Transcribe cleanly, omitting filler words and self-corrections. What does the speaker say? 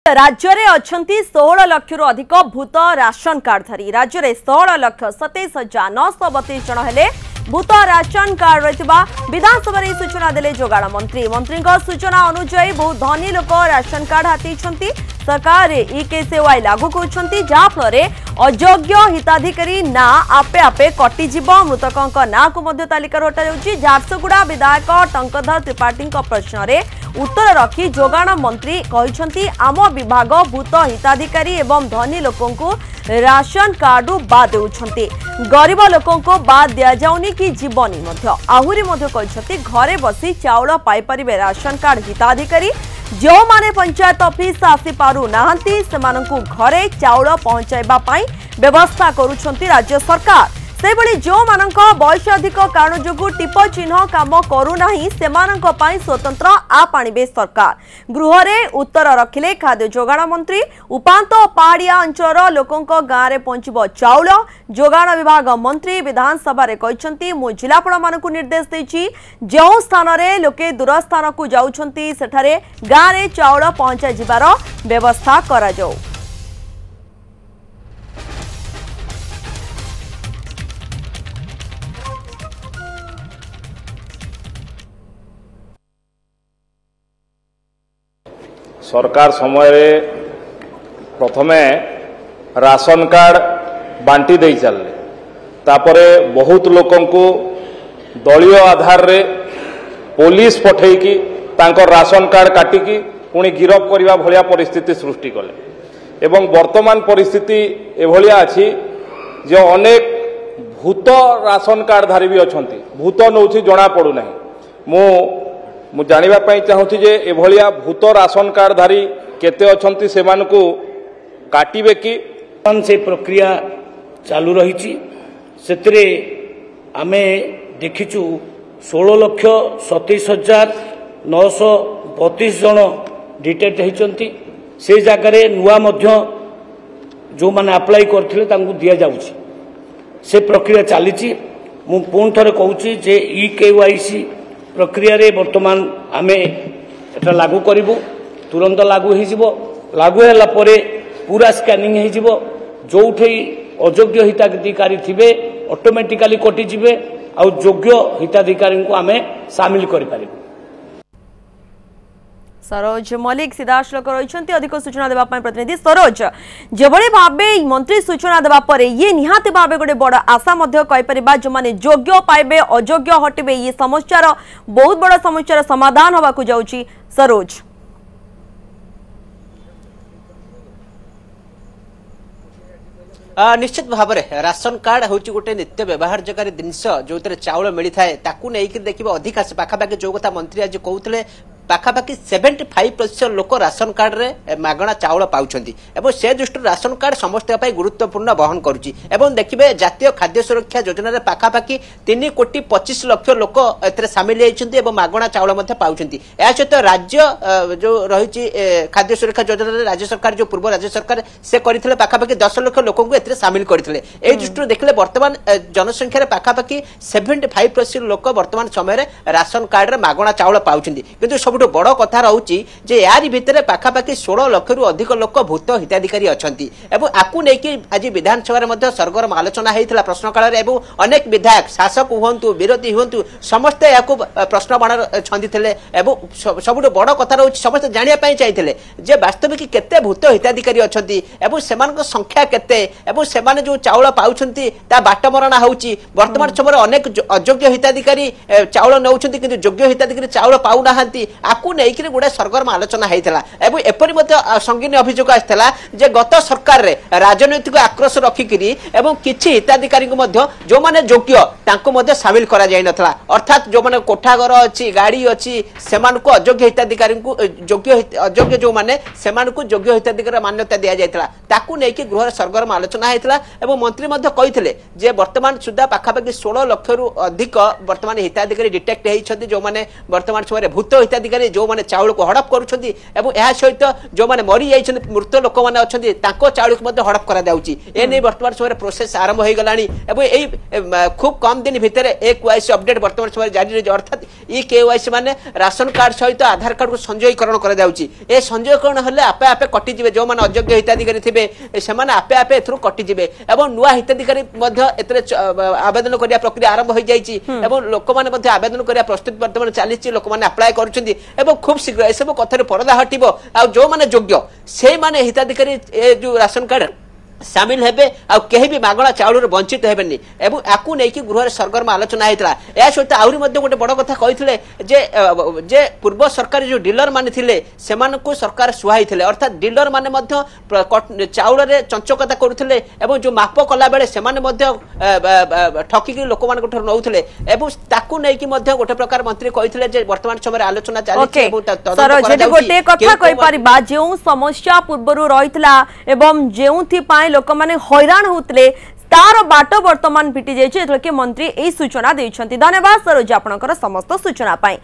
राज्य में अछंती 16 लाख रु अधिक भूत राशन कार्डधारी। राज्य में 16,27,932 जन हेले भूत राशन कार्ड रही विधानसभा सूचना देले जोगाण मंत्री। मंत्री सूचना अनुसार बहु धनी लोक राशन कार्ड हाथी सरकार ई-केसीवाई लागू कर जहाँफल अयोग्य हिताधिकारी ना आपे आपे कटिजीव। मृतकों ना को तालिका हटा जाउछि। झारसुगुड़ा विधायक टंकधर त्रिपाठी प्रश्न रे उत्तर रखी जोगाण मंत्री कहते आम विभाग भूत हिताधिकारी एवं धनी लोकों को राशन कार्ड बाद देउछंती। गरीब लोकों को बाद दिया जाउनी कि जीवनी आहुरी घरे बसी चाउल पाई परिबे राशन कार्ड हिताधिकारी। जो माने पंचायत ऑफिस आसी पारु नाहंती सेमानंकु घरे चाउल पहुंचाइबा पाई व्यवस्था करुछंती राज्य सरकार। से भली जो मानक बयस अधिक कारण जो टिप चिन्ह काम करूना सेमानंक पाई स्वतंत्र आप आणिबे सरकार। गृह रे उत्तर रखिले खाद्य जोगाण मंत्री। उपांत पहाड़िया अंचल लोकों गाँव में पहुंचब चाउल। जोगाण विभाग मंत्री विधानसभा रे कहते मु जिलापाल मानकु निर्देश देछि जो स्थान रे लोके दूर स्थान को जाउछंती सेठारे गाँव में चाउल पहुंचा जिबार व्यवस्था करा जाऊ। सरकार समय प्रथमे राशन कार्ड बांटी दे चलले तापरे बहुत लोकों को दलीय आधार रे पुलिस पठेकी तांकर राशन कार्ड काटिकी पुणी गिरफ करने भलिया परिस्थिति सृष्टि कले। एवं वर्तमान परिस्थिति एभलिया अछि जे अनेक भूत राशन कार्डधारी भी अछंती। भूत नौछि जना पड़ू नाही। मु जानिबा पई चाहूछि जे एभलिया भूत राशन कार्डधारी केते अछंती सेमानकु काटिबे कि से प्रक्रिया चालू रही। सेतरे आमे देखिचु 16,27,932 जन डिटेक्ट होती। से जगह नुआ मध्य जो माने अप्लाई करथिले तांकु दिया जाउछि। से प्रक्रिया चली। मु पुन थरे कहूछि जे ई-केवाईसी प्रक्रिया रे वर्तमान आमे एटा लागू करिवु। तुरंत लागू हो लागू है पूरा स्कैनिंग हो जोठे अयोग्य हिताधिकारी थिबे ऑटोमेटिकली कटिजिबे आ योग्य हिताधिकारी को आमे शामिल करि पारिबु। सरोज मलिक सीधासलख रही अधिक सूचना देवा प्रतिनिधि। सरोज जेभली भावे मंत्री सूचना देवा परे ये निहाती भावे गोटे बड़ आशा कहीपर जो माने योग्य पाइबे अयोग्य हटिबे ये समस्यार बहुत बड़ समस्यार समाधान होगा जाउची। सरोज निश्चित भाव में राशन कार्ड हूँ गोटे नित्य व्यवहार्यकारी जिनस जो चाउल मिलता है ताकू नहीं देखिए अधिका पाखापाखि जो कथा मंत्री आज कहते पाखापाखि 75% लोक राशन कार्ड रे मागणा चाउल पाउछंती एवं से दृष्टि राशन कार्ड समस्त गुरुत्वपूर्ण बहन करुच्ची। एवं देखिए जातीय खाद्य सुरक्षा योजना रे पाखापाखि 3,25,00,000 लोक एथरे सामिल होइछंती एवं मागणा चाउल मध्ये पाउछंती। या सहित राज्य जो रही खाद्य सुरक्षा योजना रे राज्य सरकार जो पूर्व राज्य सरकार से करथिले पाखापाखि 10 लाख लोक को एथरे सामिल करथिले। ए दृष्टि देखले वर्तमान जनसंख्या रे पाखापाखि 75% लोक वर्तमान समय रे राशन कार्ड रे मागणा चाउल पाउछंती। किंतु सब बड़ कथा रही यारी भितर पाखापाखि 16 लाख रु अधिक लोक भूत हिताधिकारी अछंती एवं आकु नेकी आज विधानसभा सरगरम आलोचना होता प्रश्नकाल एवं अनेक विधायक शासक हुंतु विरोधी हुंतु समस्ते या प्रश्न बाण छंदी एवं सब बड़ कथा रही समस्त जानापी चाहिए जे वास्तविक केते भूत हिताधिकारी अछंती एवं सेमानक संख्या केते एवं सेमाने जो चाउल पाउछंती ता बाटमरणा होउची। वर्तमान समय अनेक अयोग्य हिताधिकारी चाउल नउछंती किंतु योग्य हिताधिकारी चाउल पाउनाहांती। आकु नहीं गोटे सरगरम आलोचना होता एवं एपरी संगीन अभियोग आसाला जे गत सरकार रे राजनैतिक आक्रोश रखिकी एवं किछि हिताधिकारी जो माने योग्य तांको सामिल करा जाय नथला। अर्थात जो माने कोठाघर अच्छी गाड़ी अच्छी सेमानकु अयोग्य हिताधिकारी अयोग्य जो माने सेमानकु योग्य हिताधिकारी मान्यता दिया जायतला ताकु नहीं कि गृह सरगरम आलोचना होता एवं मंत्री कहिथिले जे वर्तमान सुधा पाखापाखि 16 लाख रु अधिक वर्तमान हिताधिकारी डिटेक्ट होइछथि जो माने वर्तमान समय भूत हिताधिकारी हिताधिकारी जो मैंने चाउल को हड़प करुँच सहित जो मैंने मरी जाइए मृत लोक मैंने अच्छा चाउल को हड़प कर वर्तमान समय प्रोसेस आरंभ हो गला खूब कम दिन भितर KYC अपडेट वर्तमान समय जारी रही अर्थात KYC माने राशन कार्ड सहित आधार कार्ड को संजयीकरण कर संजयीकरण हेल्ले आपे आपे कटिजे जो मैंने अयोग्य हिताधिकारी थे से आपे आपे एथुरु कटिजे एवं नुआ हिताधिकारी आवेदन करने प्रक्रिया आरंभ हो जाइए लोक मैंने आवेदन करने प्रस्तुत वर्तमान चली लोक मैंने अप्लाई कर खूब शीघ्र ए सब कथार परदा हटिब आ जो मैंने योग्य से माने हिताधिकारी जो राशन कार्ड सामिल हेबे आ केही भी मागणा चाउल वंचित हेबेनी एवं आकु नै कि गृह सरगर्म आलोचना हेतला या सहित आउरी मध्ये गोटे बड़ कथा कहिथिले जे पूर्व सरकार जो डीलर माने थिले सेमान को सरकार सुहाई थिले अर्थात डीलर माने मध्ये चाउल रे चंचकता करूथिले एवं जो माप कला बेले सेमान मध्ये ठकी कि लोक मान को नउथिले एवं ताकु नै कि मध्ये गोटे प्रकार मंत्री कहिथिले जे वर्तमान समय आलोचना चालिछि एवं सर जे गोटे कथा कहि परिबा जे समस्या पूर्वरु रहितला एवं जेउथि पाए लोक माने हैरान होतले तार बाट वर्तमान फिटी जाइए मंत्री यही सूचना देइछंती। धन्यवाद सरोज आपनकर समस्त सूचना पाई।